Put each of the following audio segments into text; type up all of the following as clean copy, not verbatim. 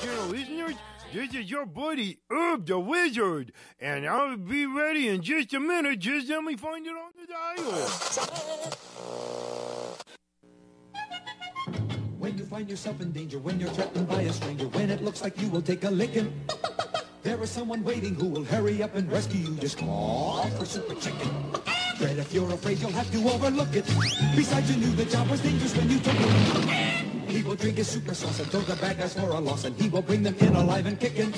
general listeners. This is your buddy, Herb the Wizard, and I'll be ready in just a minute. Just let me find it on the dial. When you find yourself in danger, when you're threatened by a stranger, when it looks like you will take a licking, there is someone waiting who will hurry up and rescue you. Just call for Super Chicken. Fred, if you're afraid, you'll have to overlook it. Besides, you knew the job was dangerous when you took it. He will drink his super sauce and throw the bad guys for a loss, and he will bring them in alive and kicking.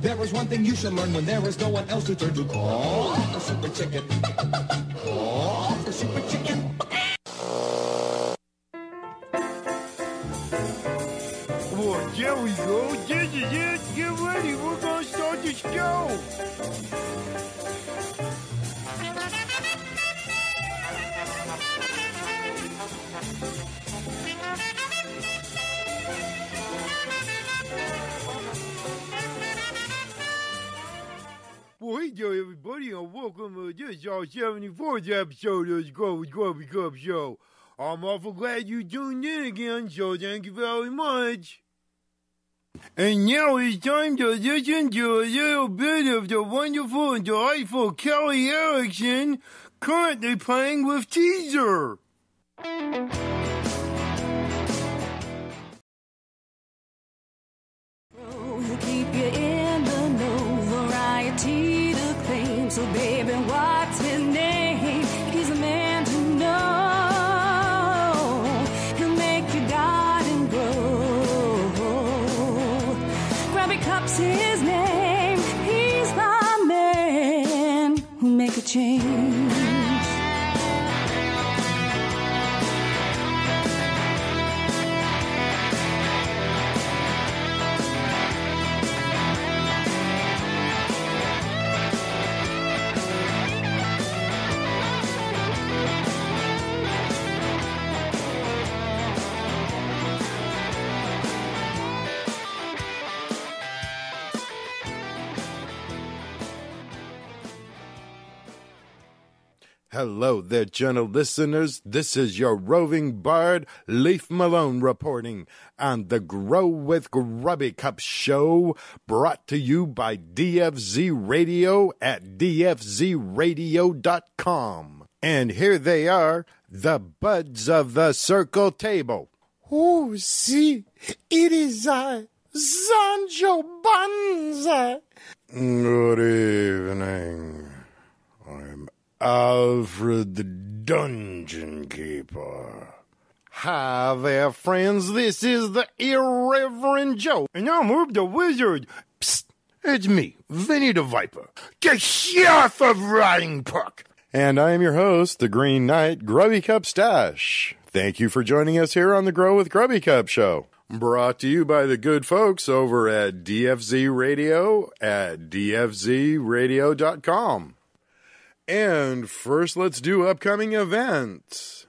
There is one thing you should learn when there is no one else to turn to. Call for Super Chicken. Call for Super Chicken. Well, there we go. This is it. Get ready. We're going to start the show. Well, hey there, everybody, and welcome to this, our 74th episode of the Grubby Cup Show. I'm awful glad you tuned in again, so thank you very much. And now it's time to listen to a little bit of the wonderful and delightful Kelly Erickson, currently playing with Teaser. He'll keep you in the know, variety to claim. So baby, what's his name? He's a man to know. He'll make your garden grow. Grubby Cup's his name. He's the man who'll make a change. Hello there, gentle listeners. This is your roving bard, Leaf Malone, reporting on the Grow with Grubby Cup show, brought to you by DFZ Radio at dfzradio.com. And here they are, the buds of the circle table. Oh, see, it is I, Sancho Panza. Good evening. I'm Alfred the Dungeon Keeper. Hi there, friends. This is the Irreverent Joe. And I'm Herb the Wizard. Psst, it's me, Vinny the Viper, the Sheriff of Rotting Puck. And I am your host, the Green Knight, Grubby Cup Stash. Thank you for joining us here on the Grow with Grubby Cup show. Brought to you by the good folks over at DFZ Radio at dfzradio.com. And first, let's do upcoming events.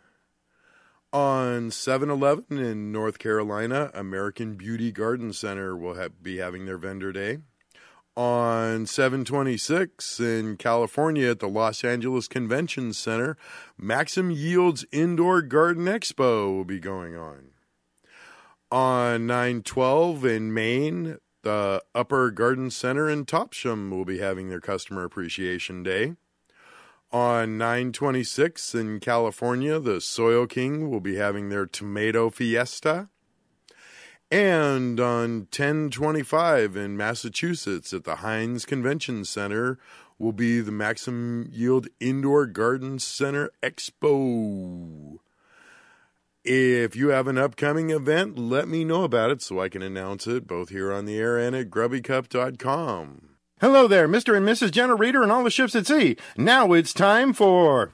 On 7-Eleven in North Carolina, American Beauty Garden Center will be having their vendor day. On 7/26 in California at the Los Angeles Convention Center, Maxim Yield's Indoor Garden Expo will be going on. On 9/12 in Maine, the Upper Garden Center in Topsham will be having their Customer Appreciation Day. On 9/26 in California, the Soil King will be having their Tomato Fiesta. And on 10/25 in Massachusetts at the Heinz Convention Center will be the Maxim Yield Indoor Garden Center Expo. If you have an upcoming event, let me know about it so I can announce it both here on the air and at grubbycup.com. Hello there, Mr. and Mrs. Generator and all the ships at sea. Now it's time for...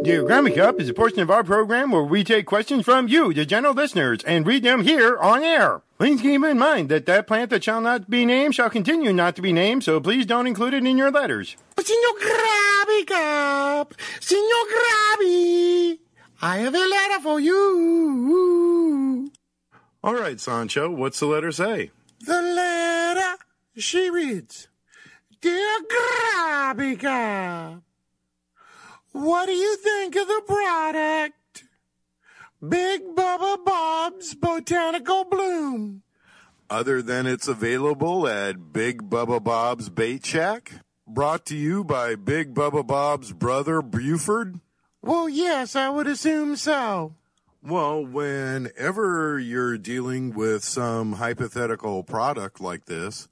The Grubby Cup is a portion of our program where we take questions from you, the general listeners, and read them here on air. Please keep in mind that plant that shall not be named shall continue not to be named, so please don't include it in your letters. But Senor Grubby Cup, Senor Grubby, I have a letter for you. All right, Sancho, what's the letter say? The letter, she reads, Dear Grubby Cup, what do you think of the product? Big Bubba Bob's Botanical Bloom. Other than it's available at Big Bubba Bob's Bait Shack? Brought to you by Big Bubba Bob's brother, Buford? Well, yes, I would assume so. Well, whenever you're dealing with some hypothetical product like this,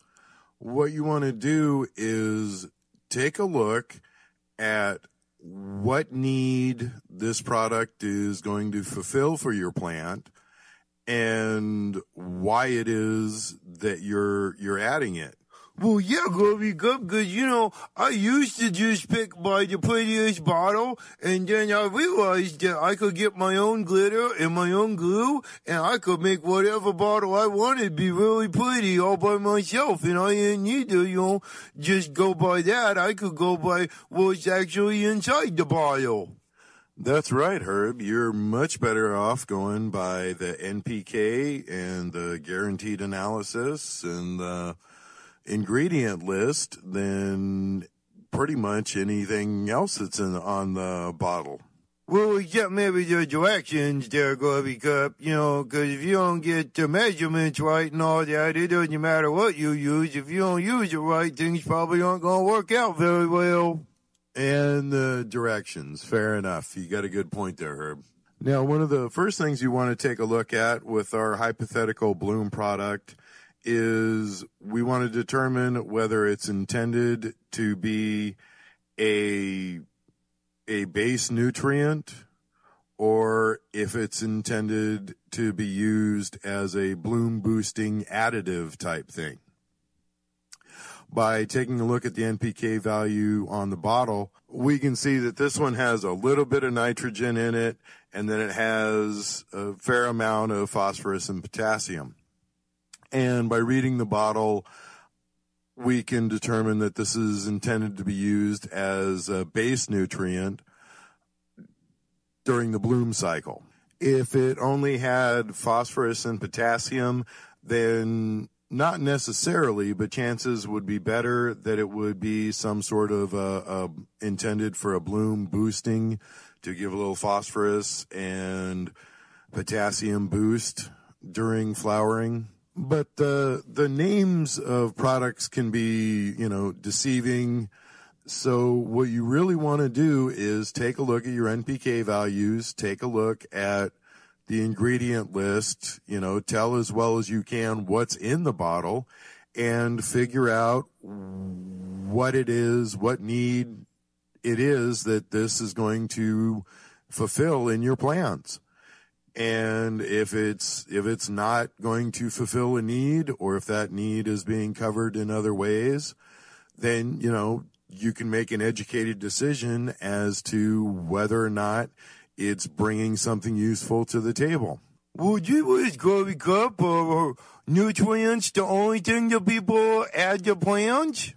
what you want to do is take a look at what need this product is going to fulfill for your plant and why it is that you're adding it. Well, yeah, Grubby, because, I used to just pick by the prettiest bottle, and then I realized that I could get my own glitter and my own glue, and I could make whatever bottle I wanted be really pretty all by myself, and I didn't need to, just go by that. I could go by what's actually inside the bottle. That's right, Herb. You're much better off going by the NPK and the guaranteed analysis and the ingredient list than pretty much anything else that's on the bottle. Well, except maybe the directions there, Grubby Cup, because if you don't get the measurements right and all that, it doesn't matter what you use. If you don't use it right, things probably aren't going to work out very well. And the directions, fair enough. You got a good point there, Herb. Now, one of the first things you want to take a look at with our hypothetical bloom product is we want to determine whether it's intended to be a base nutrient or if it's intended to be used as a bloom boosting additive type thing. By taking a look at the NPK value on the bottle, we can see that this one has a little bit of nitrogen in it, and then it has a fair amount of phosphorus and potassium. And by reading the bottle, we can determine that this is intended to be used as a base nutrient during the bloom cycle. If it only had phosphorus and potassium, then not necessarily, but chances would be better that it would be some sort of intended for a bloom boosting to give a little phosphorus and potassium boost during flowering. But the names of products can be, deceiving. So what you really want to do is take a look at your NPK values, take a look at the ingredient list, tell as well as you can what's in the bottle and figure out what it is, what need it is that this is going to fulfill in your plants. And if it's not going to fulfill a need, or if that need is being covered in other ways, then, you can make an educated decision as to whether or not it's bringing something useful to the table. Well, gee whiz, Grubby Cup, are nutrients the only thing that people add to plants?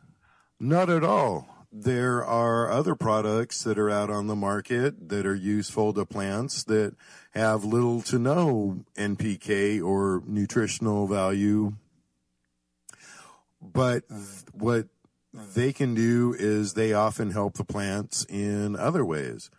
Not at all. There are other products that are out on the market that are useful to plants that have little to no NPK or nutritional value. But what they can do is they often help the plants in other ways.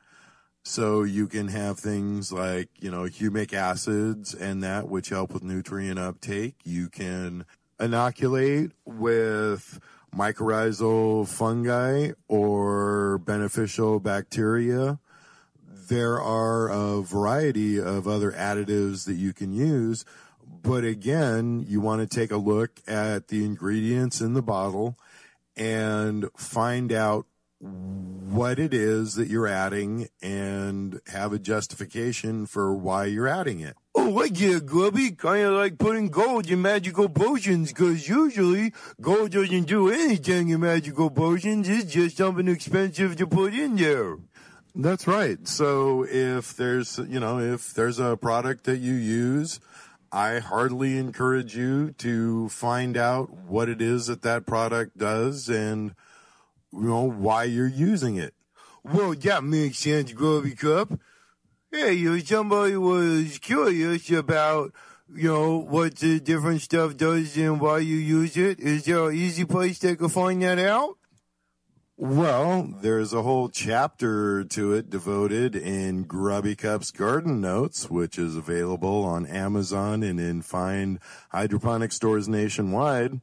So you can have things like, humic acids and that which help with nutrient uptake. You can inoculate with mycorrhizal fungi or beneficial bacteria. There are a variety of other additives that you can use, but again, you want to take a look at the ingredients in the bottle and find out what it is that you're adding and have a justification for why you're adding it. Oh, I get it, Grubby. Kind of like putting gold in magical potions, because usually gold doesn't do anything in magical potions. It's just something expensive to put in there. That's right. So if there's a product that you use, I heartily encourage you to find out what it is that product does and, why you're using it. Well, that makes sense, Grubby Cup. Hey, if somebody was curious about, what the different stuff does and why you use it, is there an easy place they can find that out? Well, there's a whole chapter to it devoted in Grubby Cup's Garden Notes, which is available on Amazon and in fine hydroponic stores nationwide.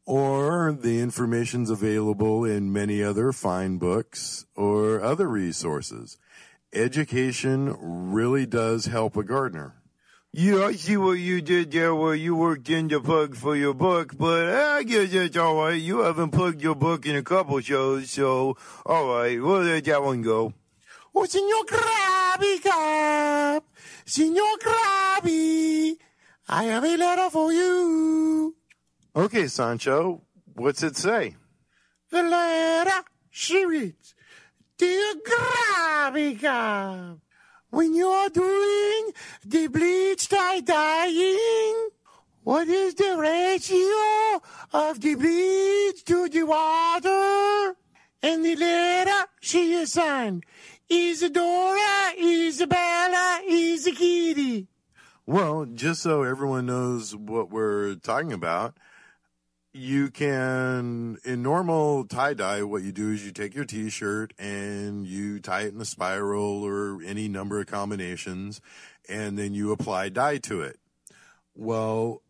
Or the information's available in many other fine books or other resources. Education really does help a gardener. Yeah, I see what you did there where you worked in the plug for your book, but I guess that's all right. You haven't plugged your book in a couple shows, so all right, we'll let that one go. Oh, Senor Grubby Cup, Senor Grubby, I have a letter for you. Okay, Sancho, what's it say? The letter, she reads, Dear Grubby Cup, when you're doing the bleach dyeing, what is the ratio of the bleach to the water? And the letter she assigned, Isadora, Isabella, Kitty. Well, just so everyone knows what we're talking about, you can, in normal tie-dye, what you do is you take your t-shirt and you tie it in a spiral or any number of combinations, and then you apply dye to it. Well,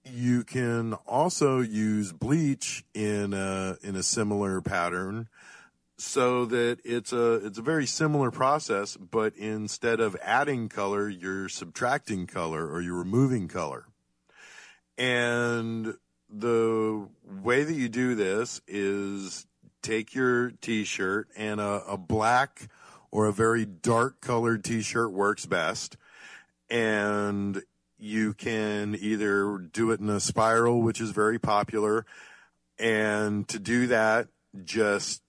you can also use bleach in a similar pattern so that it's a very similar process, but instead of adding color, you're subtracting color or you're removing color. And the way that you do this is take your t-shirt, and a black or a very dark colored t-shirt works best. And you can either do it in a spiral, which is very popular. And to do that, just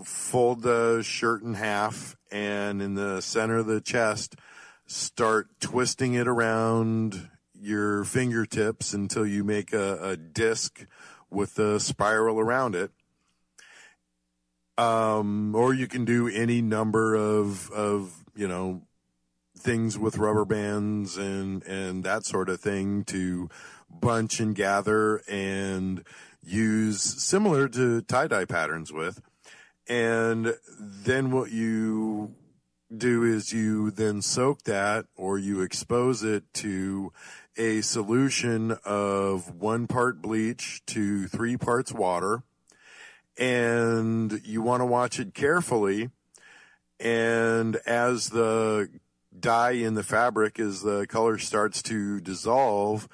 fold the shirt in half, and in the center of the chest, start twisting it around your fingertips until you make a disc with a spiral around it. Or you can do any number of things with rubber bands and that sort of thing to bunch and gather and use similar to tie-dye patterns with. And then what you do is you then soak that, or you expose it to a solution of 1 part bleach to 3 parts water. And you want to watch it carefully. And as the dye in the fabric, as the color starts to dissolve,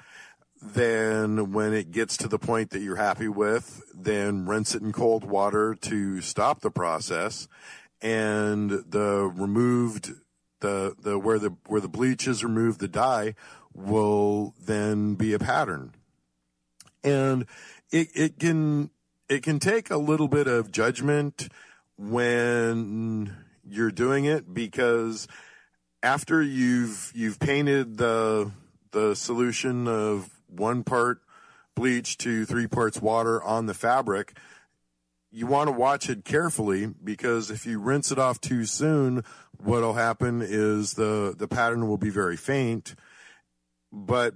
then when it gets to the point that you're happy with, then rinse it in cold water to stop the process. And the removed, where the bleach is removed, the dye will then be a pattern. And it can take a little bit of judgment when you're doing it, because after you've painted the solution of 1 part bleach to 3 parts water on the fabric, you want to watch it carefully, because if you rinse it off too soon, what'll happen is the pattern will be very faint. But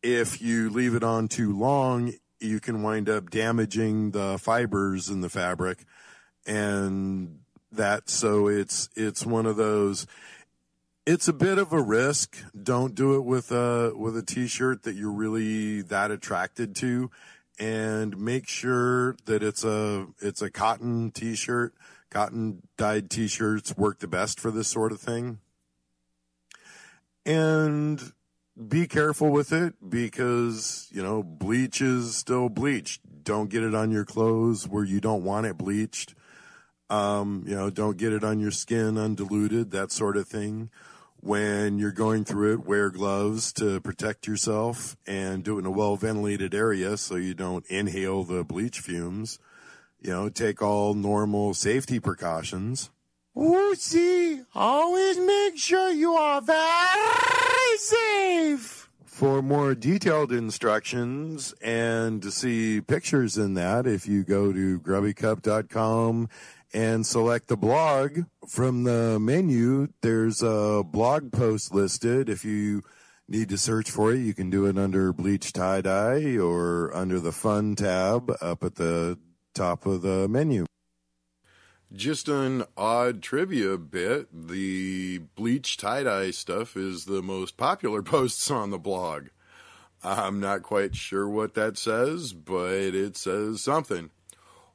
if you leave it on too long, you can wind up damaging the fibers in the fabric. And so it's one of those, it's a bit of a risk. Don't do it with a t-shirt that you're really that attracted to, and make sure that it's a cotton t-shirt. Cotton dyed t-shirts work the best for this sort of thing. And be careful with it, because, bleach is still bleach. Don't get it on your clothes where you don't want it bleached. Don't get it on your skin undiluted, that sort of thing. When you're going through it, wear gloves to protect yourself, and do it in a well-ventilated area so you don't inhale the bleach fumes. Take all normal safety precautions. Oh, see, always make sure you are very safe. For more detailed instructions and to see pictures in that, if you go to grubbycup.com and select the blog, from the menu, there's a blog post listed. If you need to search for it, you can do it under Bleach Tie-Dye or under the Fun tab up at the top of the menu. Just an odd trivia bit, the bleach tie-dye stuff is the most popular posts on the blog. I'm not quite sure what that says, but it says something.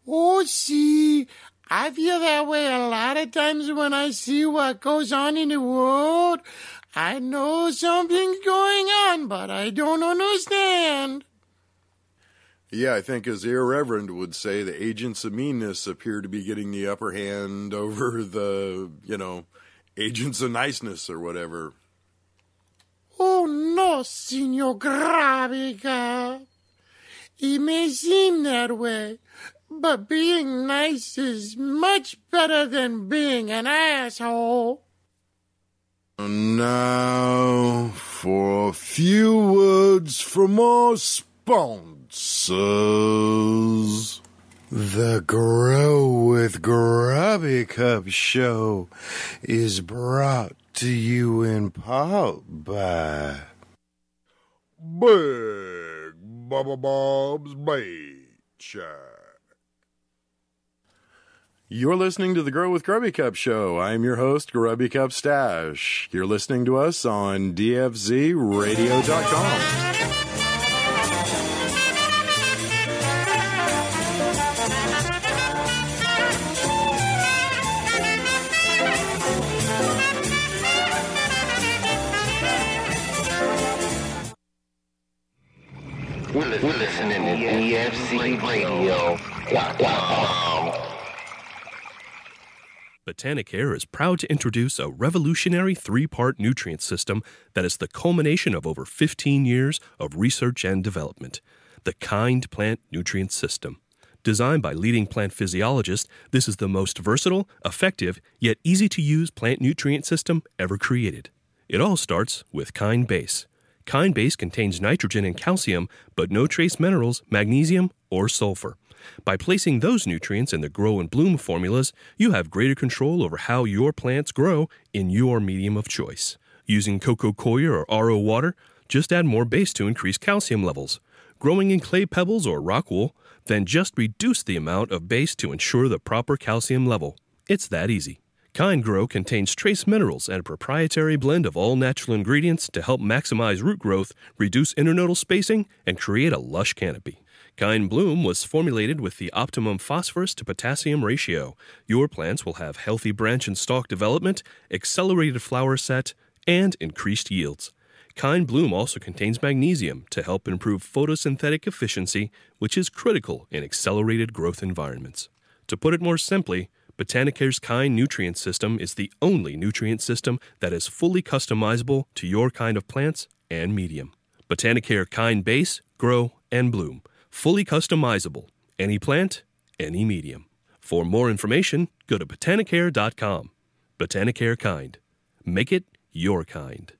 Oh, see, I feel that way a lot of times when I see what goes on in the world. I know something's going on, but I don't understand. Yeah, I think as Irreverend would say, the agents of meanness appear to be getting the upper hand over the, agents of niceness or whatever. Oh, no, Signor Gravica. It may seem that way, but being nice is much better than being an asshole. Now, for a few words from our sponsors. The Grow with Grubby Cup show is brought to you in part by Big Bubba Bob's Bait Shack. You're listening to the Grow with Grubby Cup show. I'm your host, Grubby Cup Stash. You're listening to us on dfzradio.com. We're listening to DFZRadio.com. Botanicare is proud to introduce a revolutionary three-part nutrient system that is the culmination of over 15 years of research and development, the Kind Plant Nutrient System. Designed by leading plant physiologists, this is the most versatile, effective, yet easy-to-use plant nutrient system ever created. It all starts with Kind Base. Kind Base contains nitrogen and calcium, but no trace minerals, magnesium, or sulfur. By placing those nutrients in the Grow and Bloom formulas, you have greater control over how your plants grow in your medium of choice. Using coco coir or RO water, just add more base to increase calcium levels. Growing in clay pebbles or rock wool, then just reduce the amount of base to ensure the proper calcium level. It's that easy. Kind Grow contains trace minerals and a proprietary blend of all natural ingredients to help maximize root growth, reduce internodal spacing, and create a lush canopy. Kind Bloom was formulated with the optimum phosphorus to potassium ratio. Your plants will have healthy branch and stalk development, accelerated flower set, and increased yields. Kind Bloom also contains magnesium to help improve photosynthetic efficiency, which is critical in accelerated growth environments. To put it more simply, Botanicare's Kind Nutrient System is the only nutrient system that is fully customizable to your kind of plants and medium. Botanicare Kind Base, Grow, and Bloom. Fully customizable. Any plant, any medium. For more information, go to botanicare.com. Botanicare Kind. Make it your kind.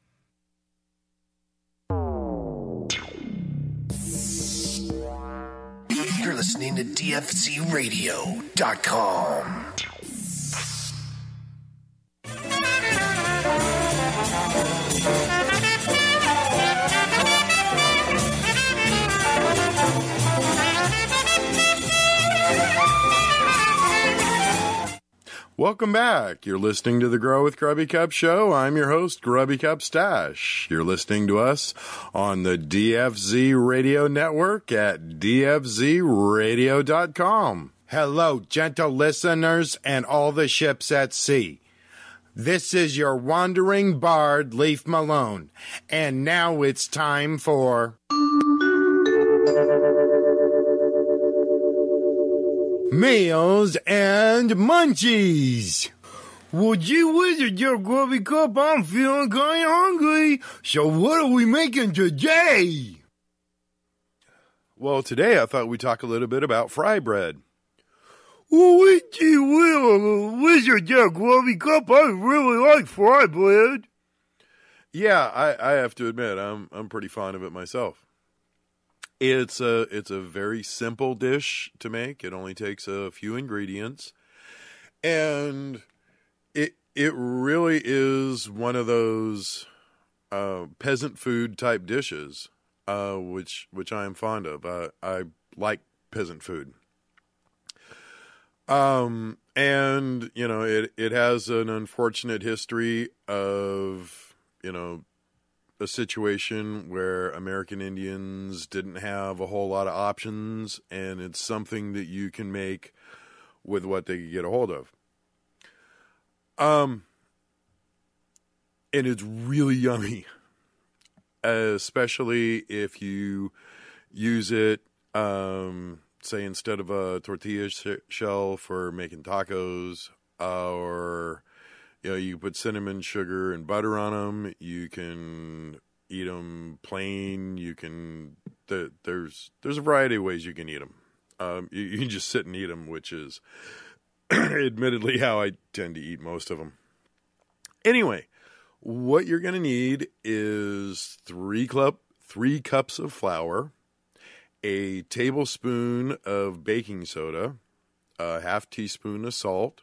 You're listening to DFZRadio.com. Welcome back. You're listening to the Grow with Grubby Cup show. I'm your host, Grubby Cup Stash. You're listening to us on the DFZ Radio Network at dfzradio.com. Hello, gentle listeners and all the ships at sea. This is your wandering bard, Leaf Malone, and now it's time for Meals and Munchies. Well, gee whiz, your Grubby Cup, I'm feeling kind of hungry. So what are we making today? Well, today I thought we'd talk a little bit about fry bread. Oh, gee whiz, your Grubby Cup, I really like fry bread. Yeah, I have to admit, I'm pretty fond of it myself. It's a very simple dish to make. It only takes a few ingredients, and it really is one of those peasant food type dishes, which I am fond of. I like peasant food. And, it has an unfortunate history of, a situation where American Indians didn't have a whole lot of options, and it's something that you can make with what they could get a hold of. And it's really yummy, especially if you use it, say instead of a tortilla shell for making tacos, or you put cinnamon, sugar, and butter on them. You can eat them plain. You can there's a variety of ways you can eat them. You can just sit and eat them, which is admittedly how I tend to eat most of them. Anyway, what you're going to need is 3 cups of flour, a tablespoon of baking soda, a half teaspoon of salt,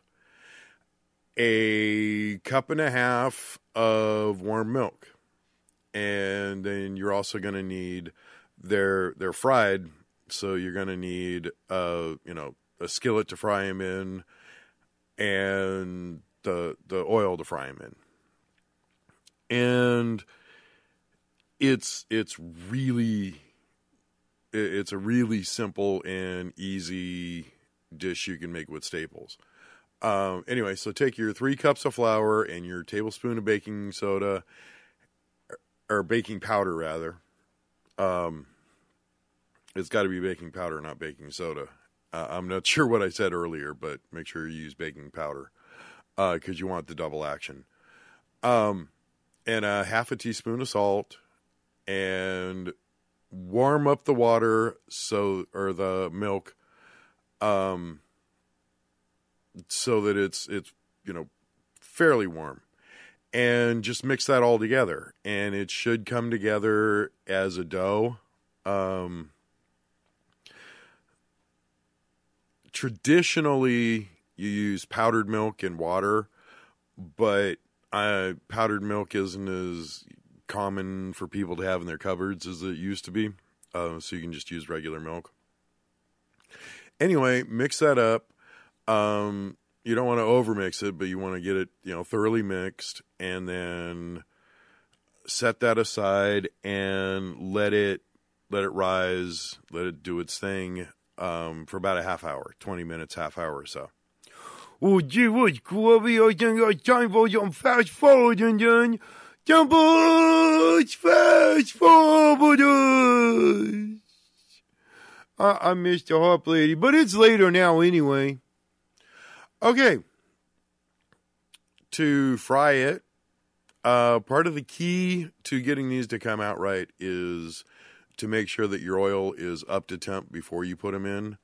a cup and a half of warm milk. And then you're also going to need, they're fried, so you're going to need a skillet to fry them in, and the oil to fry them in. And it's a really simple and easy dish you can make with staples. Anyway, so take your 3 cups of flour and your tablespoon of baking soda, or baking powder rather. It's got to be baking powder, not baking soda. I'm not sure what I said earlier, but make sure you use baking powder, because you want the double action. And a half a teaspoon of salt, and warm up the water or the milk, so that it's fairly warm, and just mix that all together, and it should come together as a dough. Traditionally, you use powdered milk and water, but powdered milk isn't as common for people to have in their cupboards as it used to be, so you can just use regular milk. Anyway, mix that up. You don't want to overmix it, but you want to get it, thoroughly mixed, and then set that aside and let it rise, let it do its thing, for about a half hour, 20 minutes, half hour or so. Oh, gee whiz, Grubby, I think it's time for some fast forwarding then. Jumpers, fast forwarders. I missed the harp lady, but it's later now anyway. Okay. To fry it, part of the key to getting these to come out right is to make sure that your oil is up to temp before you put them in.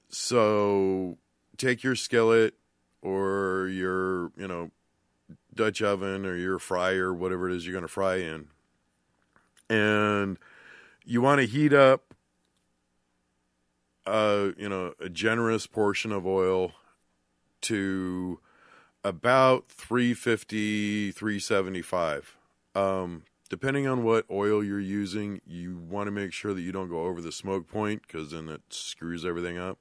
So take your skillet or your, Dutch oven or your fryer, whatever it is you're going to fry in. And you want to heat up, a generous portion of oil to about 350, 375. Depending on what oil you're using, you want to make sure that you don't go over the smoke point, because then it screws everything up.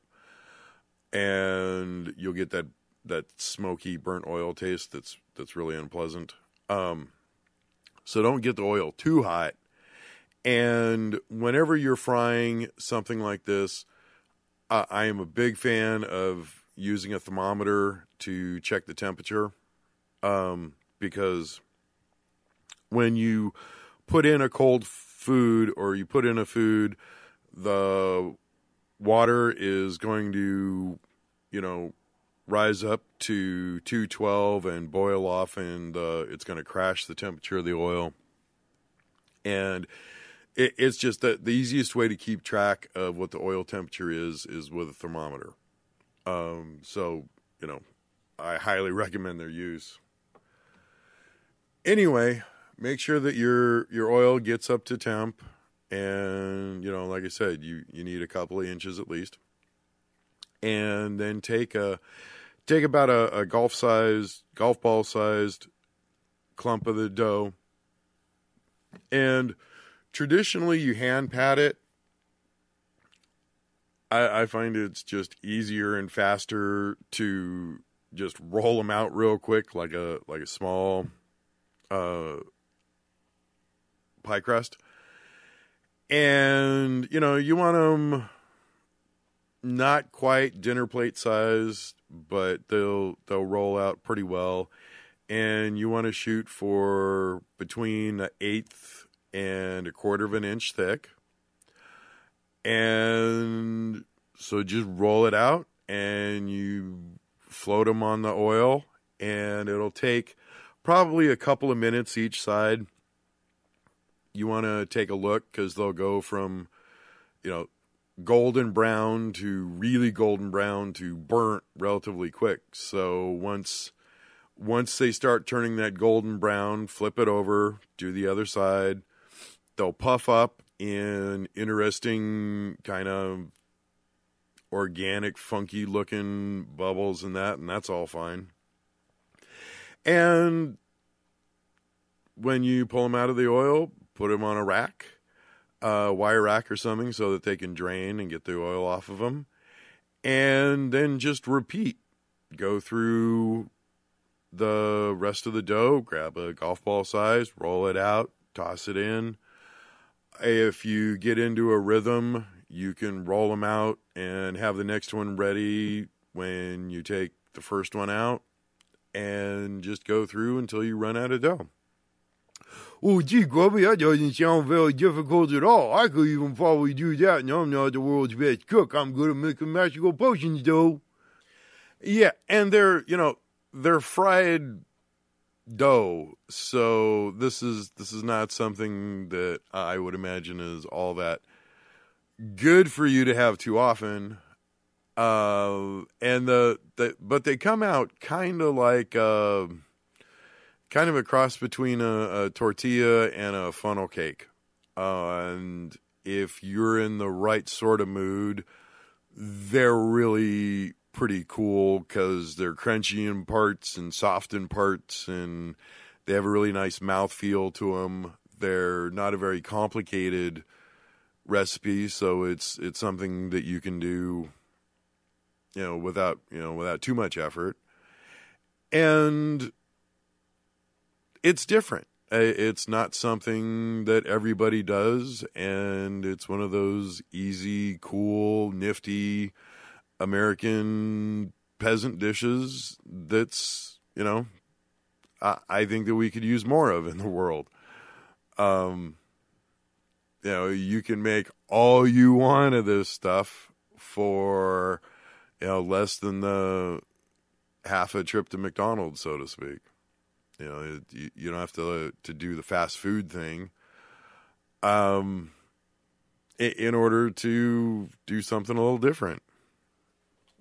And you'll get that smoky, burnt oil taste that's really unpleasant. So don't get the oil too hot. And whenever you're frying something like this, I am a big fan of using a thermometer to check the temperature, because when you put in a cold food or you put in a food, the water is going to, rise up to 212 and boil off, and it's going to crash the temperature of the oil. And it's just that the easiest way to keep track of what the oil temperature is with a thermometer. So, I highly recommend their use. Anyway, make sure that your oil gets up to temp, and, like I said, you need a couple of inches at least. And then take about a golf ball sized clump of the dough, and traditionally you hand pat it. I find it's just easier and faster to just roll them out real quick, like a small pie crust. And you want them not quite dinner plate size, but they'll roll out pretty well. And you want to shoot for between 1/8 and 1/4 of an inch thick. And so just roll it out and you float them on the oil, and it'll take probably a couple of minutes each side. You want to take a look because they'll go from, golden brown to really golden brown to burnt relatively quick. So once they start turning that golden brown, flip it over, do the other side. They'll puff up in interesting kind of organic, funky looking bubbles and that's all fine. And when you pull them out of the oil, put them on a rack, wire rack or something, so that they can drain and get the oil off of them. And then just repeat. Go through the rest of the dough, grab a golf ball size, roll it out, toss it in. If you get into a rhythm, you can roll them out and have the next one ready when you take the first one out, and just go through until you run out of dough. Oh, gee, Grubby, that doesn't sound very difficult at all. I could even probably do that, and I'm not the world's best cook. I'm good at making magical potions, though. Yeah, and they're fried dough, so this is not something that I would imagine is all that good for you to have too often. But they come out kind of like kind of a cross between a tortilla and a funnel cake. And if you're in the right sort of mood, they're really pretty cool because they're crunchy in parts and soft in parts, and they have a really nice mouthfeel to them. They're not a very complicated recipe, so it's something that you can do, without too much effort. And it's different. It's not something that everybody does, and it's one of those easy, cool, nifty American peasant dishes that's, I think that we could use more of in the world. You can make all you want of this stuff for, less than the half a trip to McDonald's, so to speak. You don't have to do the fast food thing in order to do something a little different.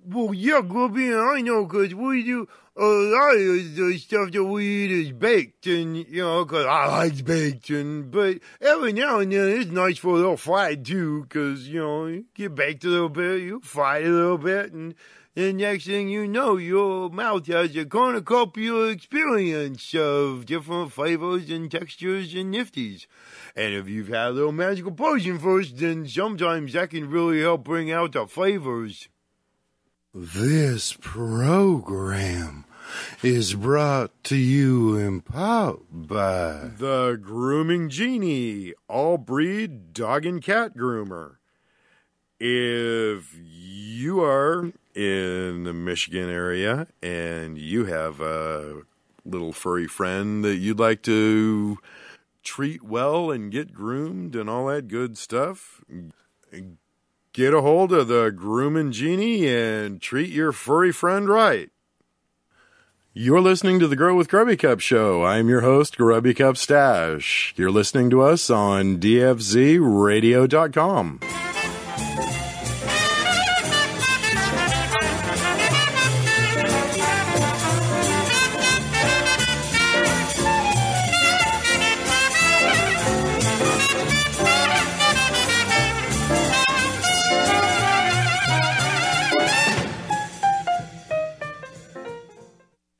Well, yeah, Grubby, I know, because we do a lot of the stuff that we eat is baked, and, because I like baked, but every now and then it's nice for a little fried, too, because, you get baked a little bit, you fry it a little bit, and the next thing you know, your mouth has a cornucopia experience of different flavors and textures and nifties. And if you've had a little magical potion first, then sometimes that can really help bring out the flavors. This program is brought to you in part by the Grooming Genie, all breed dog and cat groomer. If you are in the Michigan area and you have a little furry friend that you'd like to treat well and get groomed and all that good stuff, get a hold of the Grooming Genie and treat your furry friend right. You're listening to the Grow with Grubby Cup show. I'm your host, Grubby Cup Stash. You're listening to us on dfzradio.com.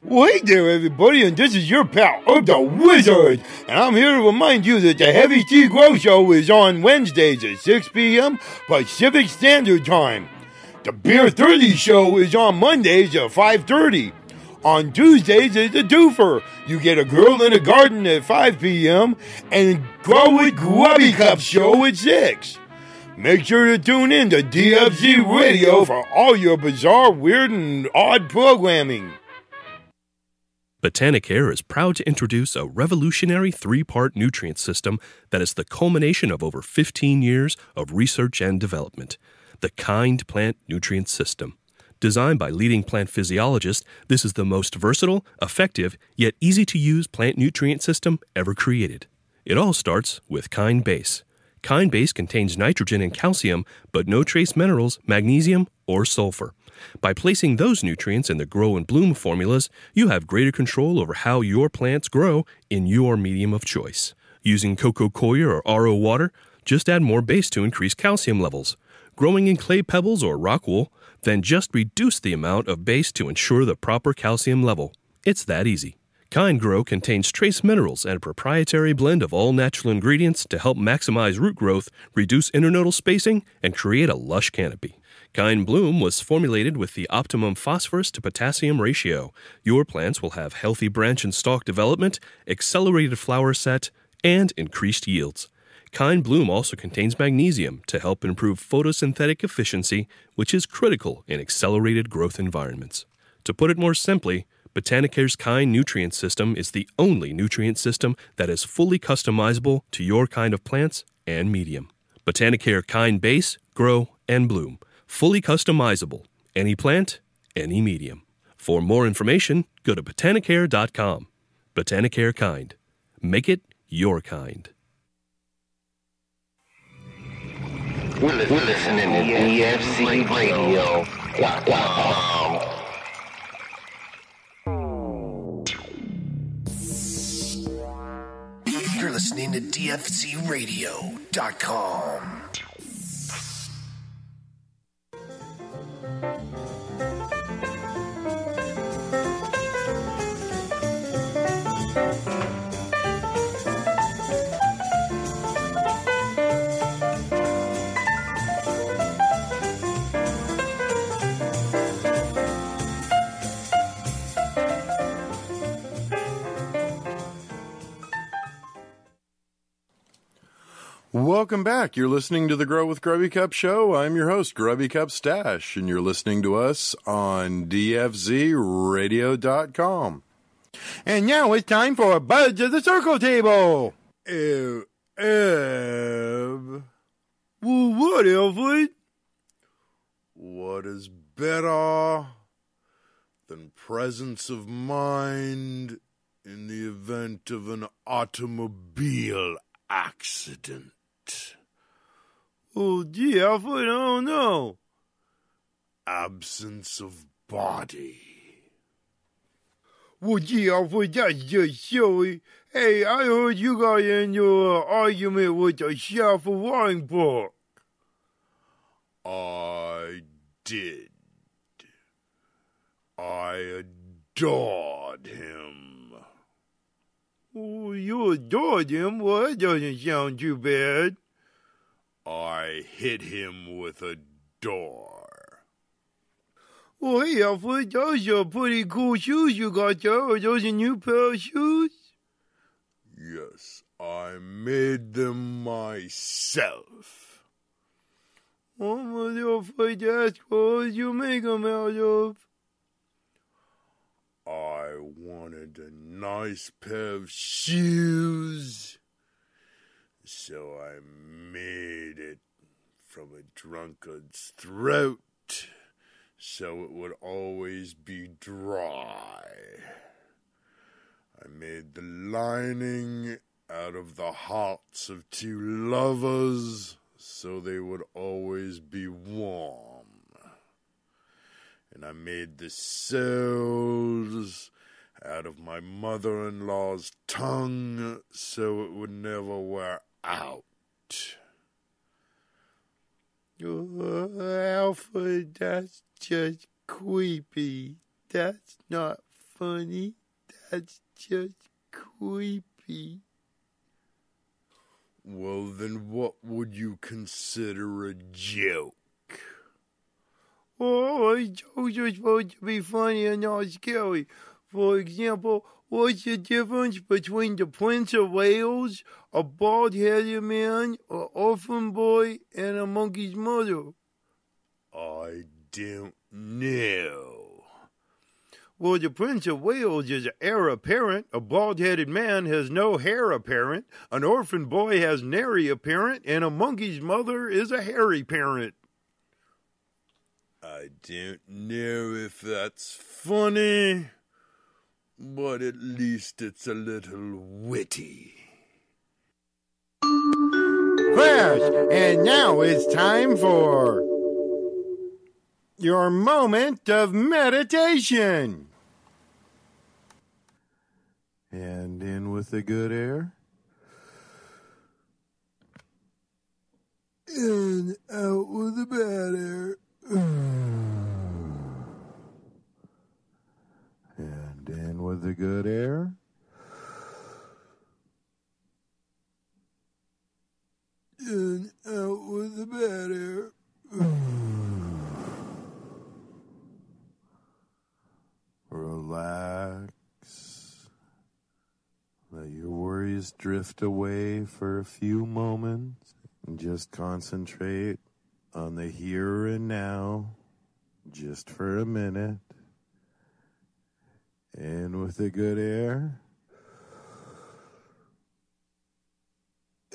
Well, hey there, everybody, and this is your pal, the Wizard, and I'm here to remind you that the Heavy Tea Grow Show is on Wednesdays at 6 p.m. Pacific Standard Time. The Beer 30 show is on Mondays at 5:30. On Tuesdays, it's a twofer. You get a girl in a garden at 5 p.m. and Grow with Grubby Cup show at 6. Make sure to tune in to DFZ Radio for all your bizarre, weird, and odd programming. Botanicare is proud to introduce a revolutionary 3-part nutrient system that is the culmination of over 15 years of research and development. The Kind Plant Nutrient System. Designed by leading plant physiologists, this is the most versatile, effective, yet easy-to-use plant nutrient system ever created. It all starts with Kind Base. Kind Base contains nitrogen and calcium, but no trace minerals, magnesium, or sulfur. By placing those nutrients in the Grow and Bloom formulas, you have greater control over how your plants grow in your medium of choice. Using coco coir or RO water, just add more base to increase calcium levels. Growing in clay pebbles or rock wool, then just reduce the amount of base to ensure the proper calcium level. It's that easy. Kind Grow contains trace minerals and a proprietary blend of all natural ingredients to help maximize root growth, reduce internodal spacing, and create a lush canopy. Kind Bloom was formulated with the optimum phosphorus to potassium ratio. Your plants will have healthy branch and stalk development, accelerated flower set, and increased yields. Kind Bloom also contains magnesium to help improve photosynthetic efficiency, which is critical in accelerated growth environments. To put it more simply, Botanicare's Kind Nutrient System is the only nutrient system that is fully customizable to your kind of plants and medium. Botanicare Kind Base, Grow, and Bloom. Fully customizable. Any plant, any medium. For more information, go to Botanicare.com. Botanicare Kind. Make it your kind. We're listening to DFC Radio.com. You're listening to DFCRadio.com. Welcome back. You're listening to the Grow with Grubby Cup show. I'm your host, Grubby Cup Stash, and you're listening to us on DFZRadio.com. And now it's time for a Buzz of the Circle Table. Eb. Well, what, Alfred? What is better than presence of mind in the event of an automobile accident? Oh, gee, Alfred, I don't know. Absence of body. Well, gee, Alfred, that's just silly. Hey, I heard you got into an argument with the sheriff of Warrenburg. I did. I adored him. Oh, you adored him? Well, that doesn't sound too bad. I hit him with a door. Well, hey, Alfred, those are pretty cool shoes you got there. Are those a new pair of shoes? Yes, I made them myself. I'm a little afraid to ask what you make them out of. I wanted a nice pair of shoes, so I made it from a drunkard's throat, so it would always be dry. I made the lining out of the hearts of two lovers, so they would always be warm. And I made the soles out of my mother-in-law's tongue, so it would never wear out. Oh, Alfred, that's just creepy. That's not funny. That's just creepy. Well, then what would you consider a joke? Oh, jokes are supposed to be funny and not scary. For example, what's the difference between the Prince of Wales, a bald-headed man, an orphan boy, and a monkey's mother? I don't know. Well, the Prince of Wales is an heir apparent. A bald-headed man has no hair apparent. An orphan boy has nary apparent. And a monkey's mother is a hairy parent. I don't know if that's funny, but at least it's a little witty. Yes, and now it's time for your moment of meditation. And in with the good air. And out with the bad air. And in with the good air. And out with the bad air. Relax. Let your worries drift away for a few moments. And just concentrate on the here and now, just for a minute. In with the good air.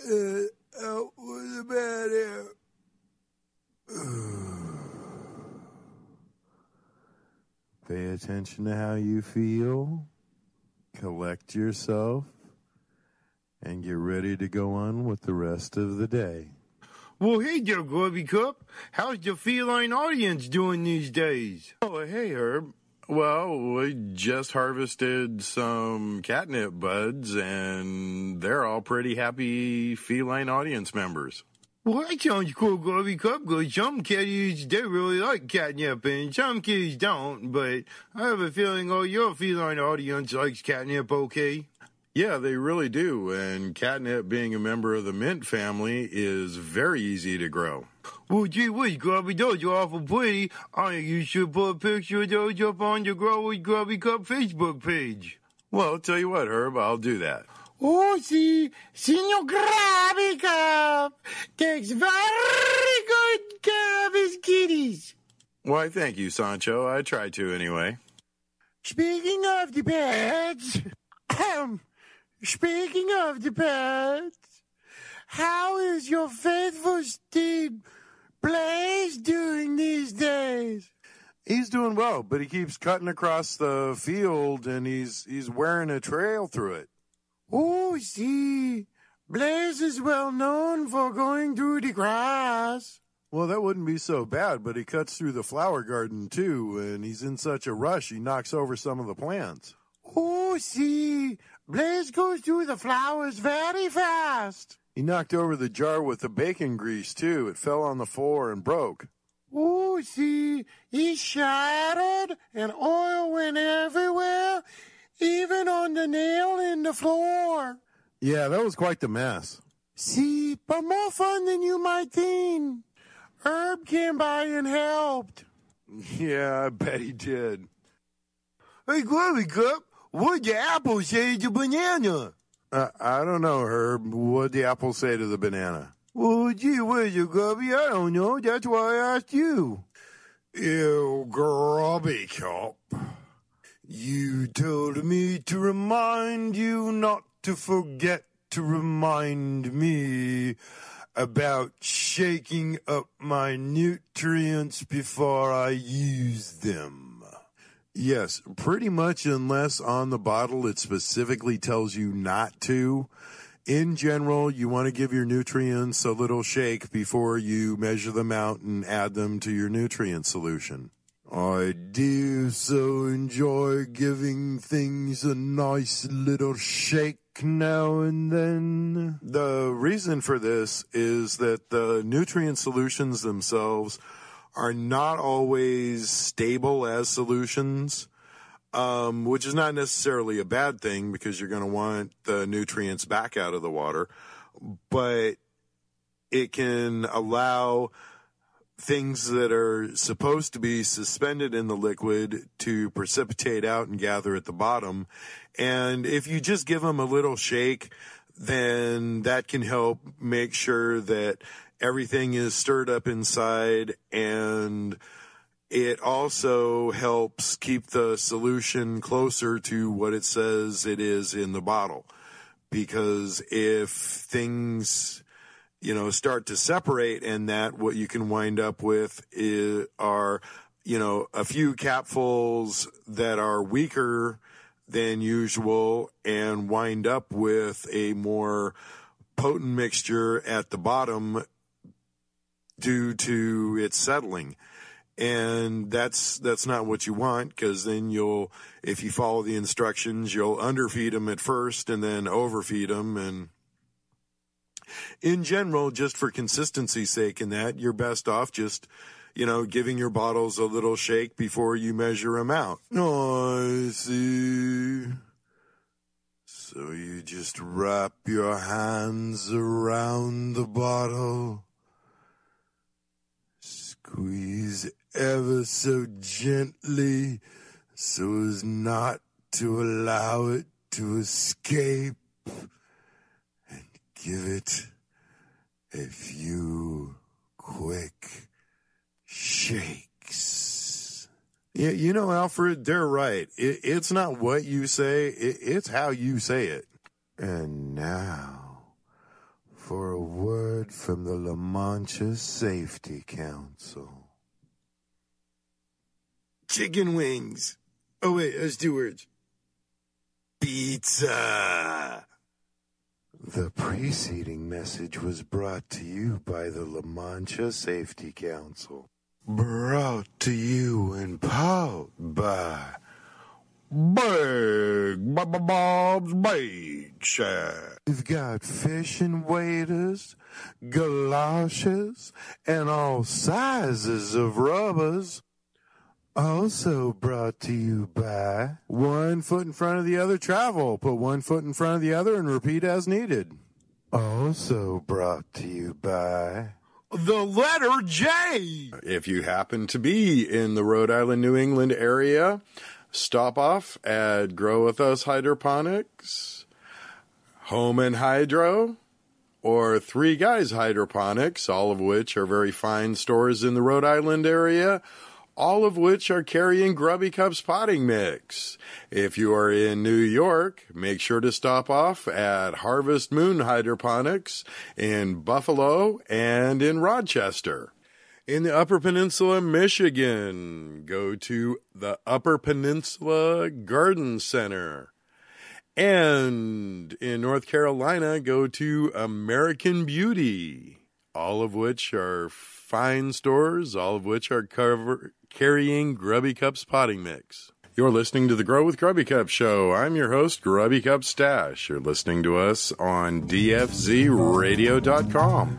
And out with the bad air. Pay attention to how you feel. Collect yourself. And get ready to go on with the rest of the day. Well, hey there, Grubby Cup. How's the feline audience doing these days? Oh, hey, Herb. Well, we just harvested some catnip buds, and they're all pretty happy feline audience members. Well, that sounds cool, Grubby Cup, because some kitties, they really like catnip, and some kitties don't, but I have a feeling all your feline audience likes catnip okay. Yeah, they really do, and catnip, being a member of the mint family, is very easy to grow. Well, gee whiz, Grubby, those are awful pretty. I think you should put a picture of those up on the Grow with Grubby Cup Facebook page. Well, tell you what, Herb, I'll do that. Oh, see, Senor Grubby Cup takes very good care of his kitties. Why, thank you, Sancho. I try to anyway. Speaking of the pets, how is your faithful steed Blaze doing these days? He's doing well, but he keeps cutting across the field, and he's wearing a trail through it. Oh, see, Blaze is well known for going through the grass. Well, that wouldn't be so bad, but he cuts through the flower garden, too, and he's in such a rush, he knocks over some of the plants. Oh, see, Blaze goes through the flowers very fast. He knocked over the jar with the bacon grease, too. It fell on the floor and broke. Oh, see, he shattered, and oil went everywhere, even on the nail in the floor. Yeah, that was quite the mess. See, but more fun than you might think. Herb came by and helped. Yeah, I bet he did. Hey, Grubby Cup, what'd the apple say to the banana? I don't know, Herb. What'd the apple say to the banana? Well, gee whiz, Grubby, I don't know. That's why I asked you. You Grubby Cup. You told me to remind you not to forget to remind me about shaking up my nutrients before I use them. Yes, pretty much, unless on the bottle it specifically tells you not to. In general, you want to give your nutrients a little shake before you measure them out and add them to your nutrient solution. I do so enjoy giving things a nice little shake now and then. The reason for this is that the nutrient solutions themselves are not always stable as solutions, which is not necessarily a bad thing because you're going to want the nutrients back out of the water, but it can allow things that are supposed to be suspended in the liquid to precipitate out and gather at the bottom. And if you just give them a little shake, then that can help make sure that everything is stirred up inside, and it also helps keep the solution closer to what it says it is in the bottle. Because if things, start to separate, and that what you can wind up with are, a few capfuls that are weaker than usual, and wind up with a more potent mixture at the bottom due to its settling. And that's not what you want, because then if you follow the instructions, you'll underfeed them at first and then overfeed them. And in general, just for consistency's sake in that, you're best off just, giving your bottles a little shake before you measure them out. Oh, I see. So you just wrap your hands around the bottle, squeeze ever so gently so as not to allow it to escape, and give it a few quick shakes. Yeah, Alfred, they're right. It's not what you say, it's how you say it. And now, for a word from the La Mancha Safety Council. Chicken wings. Oh, wait, that's 2 words. Pizza. The preceding message was brought to you by the La Mancha Safety Council. Brought to you in part by Big Bob's Bait Shack. We've got fishing waders, galoshes, and all sizes of rubbers. Also brought to you by 1 foot in front of the other travel. Put 1 foot in front of the other and repeat as needed. Also brought to you by the letter J. If you happen to be in the Rhode Island, New England area, stop off at Grow With Us Hydroponics, Home and Hydro, or Three Guys Hydroponics, all of which are very fine stores in the Rhode Island area, all of which are carrying Grubby Cups potting mix. If you are in New York, make sure to stop off at Harvest Moon Hydroponics in Buffalo and in Rochester. In the Upper Peninsula, Michigan, go to the Upper Peninsula Garden Center. And in North Carolina, go to American Beauty, all of which are fine stores, all of which are carrying Grubby Cups potting mix. You're listening to the Grow with Grubby Cups show. I'm your host, Grubby Cup Stash. You're listening to us on dfzradio.com.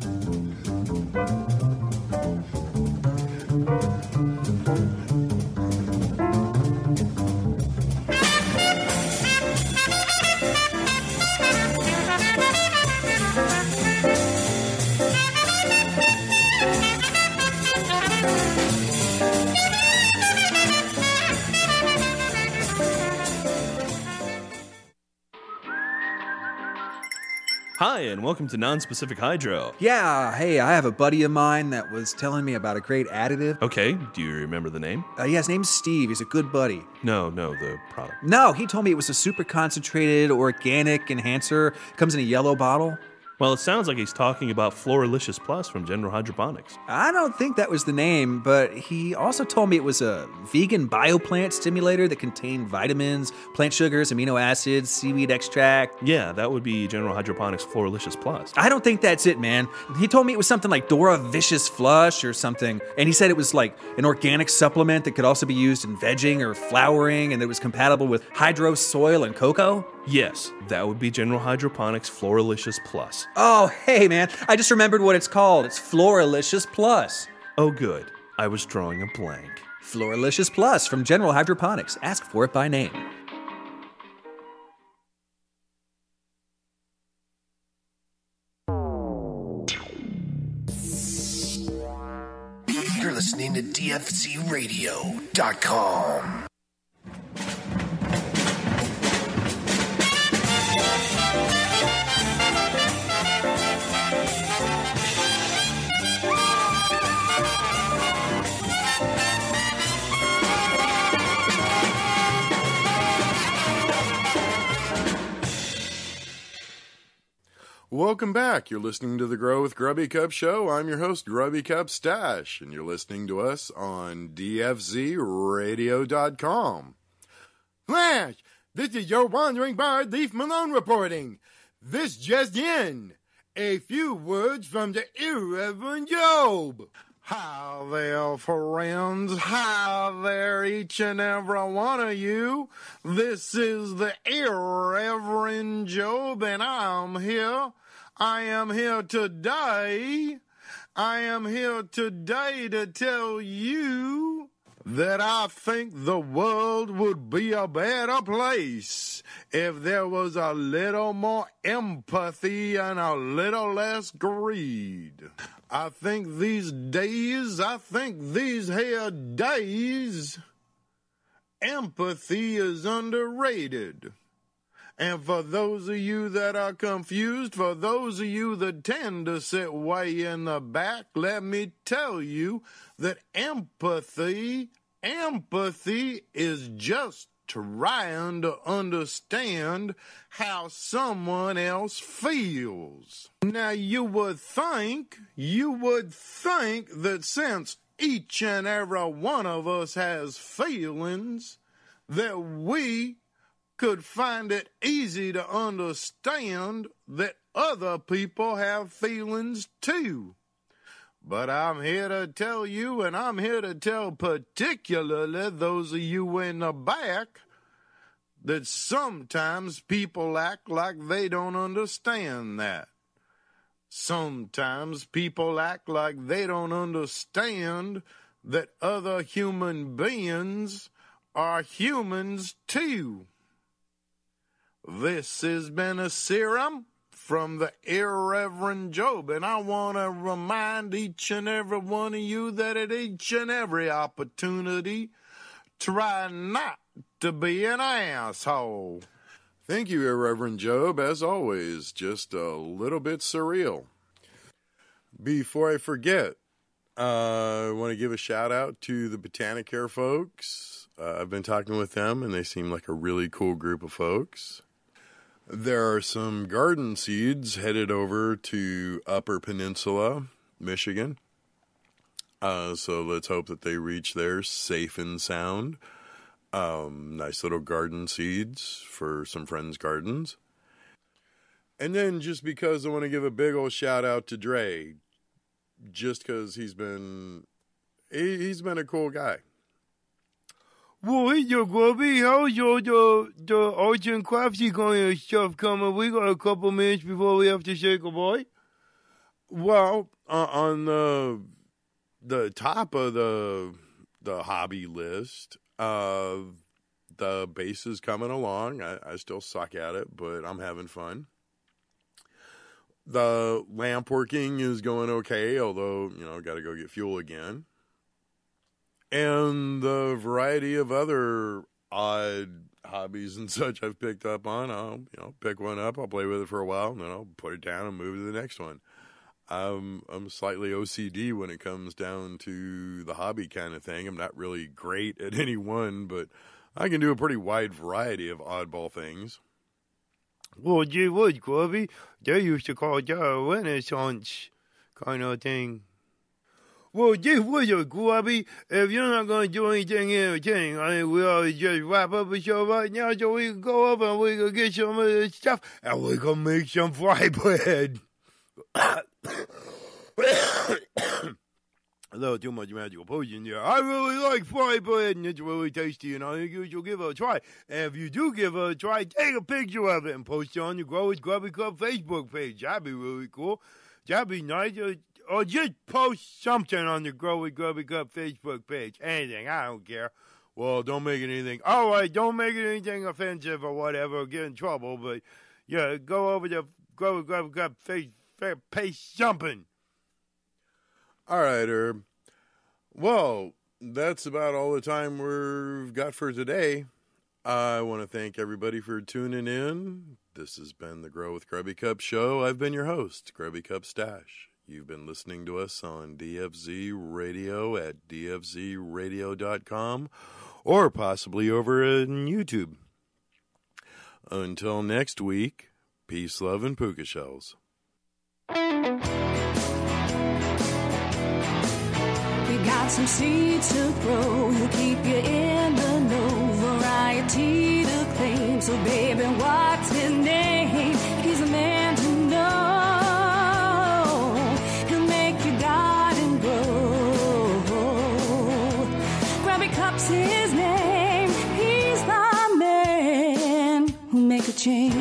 Hi, and welcome to Non-Specific Hydro. Yeah, hey, I have a buddy of mine that was telling me about a great additive. Okay, do you remember the name? Yeah, his name's Steve. He's a good buddy. No, the product. No, he told me it was a super concentrated organic enhancer. Comes in a yellow bottle. Well, it sounds like he's talking about Floralicious Plus from General Hydroponics. I don't think that was the name, but he also told me it was a vegan bioplant stimulator that contained vitamins, plant sugars, amino acids, seaweed extract. Yeah, that would be General Hydroponics Floralicious Plus. I don't think that's it, man. He told me it was something like Dora Vicious Flush or something, and he said it was like an organic supplement that could also be used in vegging or flowering, and that it was compatible with hydro, soil, and cocoa. Yes, that would be General Hydroponics Floralicious Plus. Oh, hey, man, I just remembered what it's called. It's Floralicious Plus. Oh, good. I was drawing a blank. Floralicious Plus from General Hydroponics. Ask for it by name. listening to DFZRadio.com. Welcome back. You're listening to the Grow with Grubby Cup show. I'm your host, Grubby Cup Stash, and you're listening to us on DFZRadio.com. Flash, this is your wandering bard, Leaf Malone reporting. This just in. A few words from the Irreverend Job. Hi there, friends. Hi there, each and every one of you. This is the Irreverend Job, and I'm here. I am here today. I am here today to tell you that I think the world would be a better place if there was a little more empathy and a little less greed. I think these days, empathy is underrated. And for those of you that are confused, for those of you that tend to sit way in the back, let me tell you that empathy is just trying to understand how someone else feels. Now you would think that since each and every one of us has feelings, that we could find it easy to understand that other people have feelings too. But I'm here to tell you, and I'm here to tell particularly those of you in the back, that sometimes people act like they don't understand that. Sometimes people act like they don't understand that other human beings are humans too. This has been a serum from the Irreverend Job, and I want to remind each and every one of you that at each and every opportunity, try not to be an asshole. Thank you, Irreverend Job. As always, just a little bit surreal. Before I forget, I want to give a shout out to the Botanicare folks. I've been talking with them, and they seem like a really cool group of folks. There are some garden seeds headed over to Upper Peninsula, Michigan. So let's hope that they reach there safe and sound. Nice little garden seeds for some friends' gardens. And then just because I want to give a big old shout out to Dre, just because he's been a cool guy. Well, hey, yo, Grubby, how's the arts and craftsy kind of stuff coming? We got a couple minutes before we have to say goodbye. Well, on the top of the hobby list, the bass is coming along. I still suck at it, but I'm having fun. The lamp working is going okay, although, got to go get fuel again. And the variety of other odd hobbies and such I've picked up on, I'll pick one up, I'll play with it for a while, and then I'll put it down and move to the next one. I'm slightly OCD when it comes down to the hobby kind of thing. I'm not really great at any one, but I can do a pretty wide variety of oddball things. Well, gee whiz, Grubby, they used to call that a renaissance kind of thing. Well, gee whiz, Grubby, if you're not going to do anything entertaining, I think we ought to just wrap up the show right now so we can go up and we can get some of this stuff and we can make some fry bread. A little too much magical potion there. I really like fry bread, and it's really tasty, and I think you should give it a try. And if you do give it a try, take a picture of it and post it on the Grow with Grubby Club Facebook page. That'd be really cool. That'd be nice. Or just post something on the Grow with Grubby Club Facebook page. Anything. I don't care. Well, don't make it anything. All right, don't make it anything offensive or whatever or get in trouble. But, yeah, go over to Grow with Grubby Club Facebook page something. All right, Herb. Well, that's about all the time we've got for today. I want to thank everybody for tuning in. This has been the Grow with Grubby Cup show. I've been your host, Grubby Cup Stash. You've been listening to us on DFZ Radio at dfzradio.com or possibly over on YouTube. Until next week, peace, love, and puka shells. We got some seeds to grow. He'll keep you in the know. Variety to claim. So baby, what's his name? He's a man to know. He'll make your garden grow. Grubby Cup's his name. He's the man who make a change.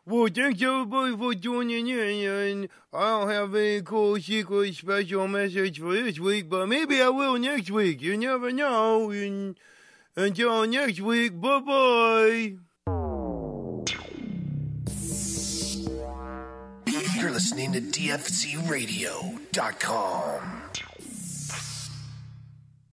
Well, thanks everybody for tuning in, and I don't have any cool, secret, special message for this week, but maybe I will next week. You never know. And until next week, bye-bye. You're listening to DFZRadio.com.